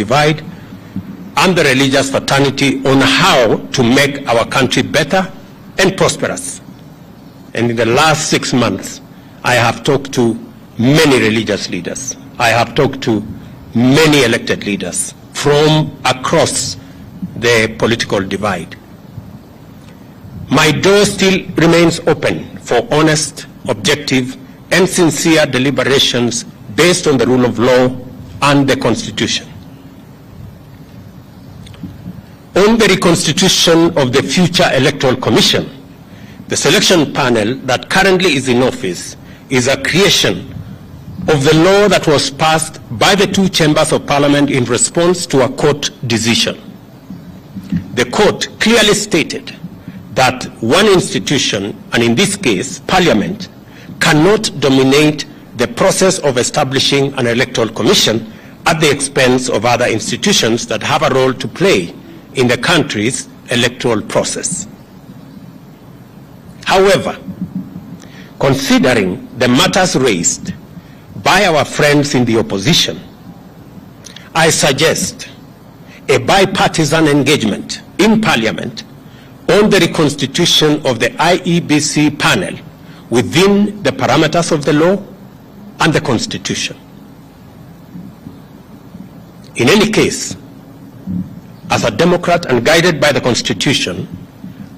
divide and the religious fraternity on how to make our country better and prosperous. And in the last 6 months, I have talked to many religious leaders. I have talked to many elected leaders from across the political divide. My door still remains open for honest, objective, and sincere deliberations based on the rule of law and the Constitution. On the reconstitution of the future Electoral Commission, the selection panel that currently is in office is a creation of the law that was passed by the two chambers of parliament in response to a court decision. The court clearly stated that one institution, and in this case, Parliament, cannot dominate the process of establishing an electoral commission at the expense of other institutions that have a role to play in the country's electoral process. However, considering the matters raised by our friends in the opposition, I suggest a bipartisan engagement in Parliament on the reconstitution of the IEBC panel within the parameters of the law and the Constitution. In any case, as a Democrat and guided by the Constitution,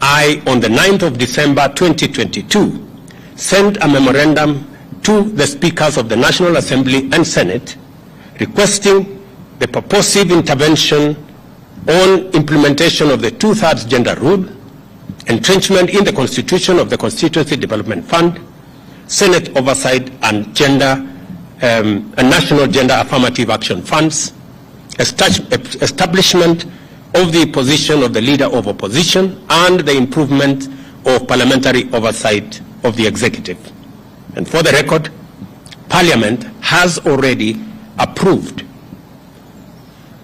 I, on the 9th of December 2022, sent a memorandum to the Speakers of the National Assembly and Senate requesting the purposive intervention on implementation of the 2/3 gender rule, entrenchment in the Constitution of the Constituency Development Fund, Senate oversight and national gender affirmative action funds, establishment of the position of the Leader of Opposition, and the improvement of parliamentary oversight of the executive. And for the record, Parliament has already approved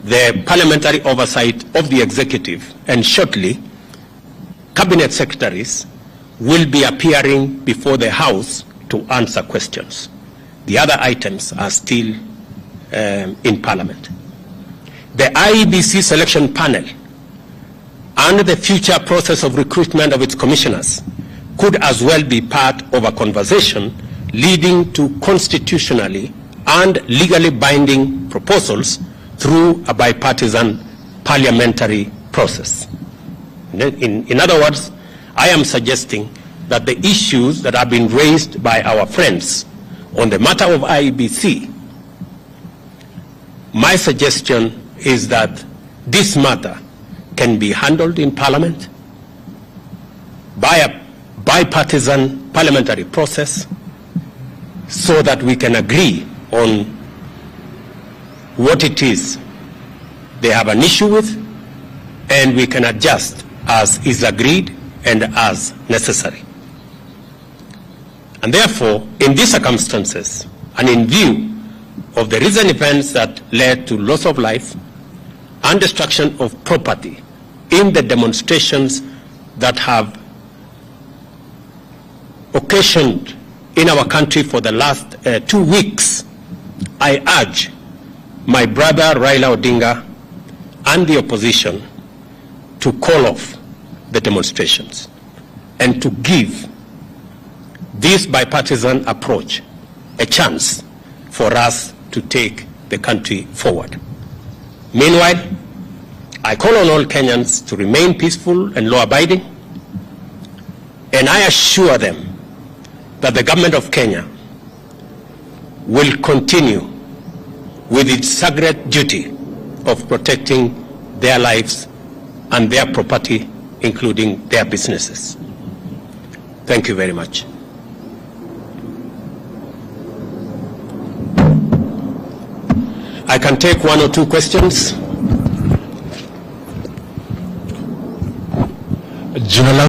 the parliamentary oversight of the executive, and shortly, cabinet secretaries will be appearing before the House to answer questions. The other items are still in Parliament. The IEBC selection panel and the future process of recruitment of its commissioners could as well be part of a conversation leading to constitutionally and legally binding proposals through a bipartisan parliamentary process. In other words, I am suggesting that the issues that have been raised by our friends on the matter of IEBC, my suggestion is that this matter can be handled in Parliament by a bipartisan parliamentary process so that we can agree on what it is they have an issue with, and we can adjust as is agreed and as necessary. And therefore, in these circumstances, and in view of the recent events that led to loss of life and destruction of property in the demonstrations that have occasioned in our country for the last 2 weeks, I urge my brother Raila Odinga and the opposition to call off the demonstrations and to give this bipartisan approach a chance for us to take the country forward. Meanwhile, I call on all Kenyans to remain peaceful and law-abiding, and I assure them that the government of Kenya will continue with its sacred duty of protecting their lives and their property, including their businesses. Thank you very much. I can take 1 or 2 questions.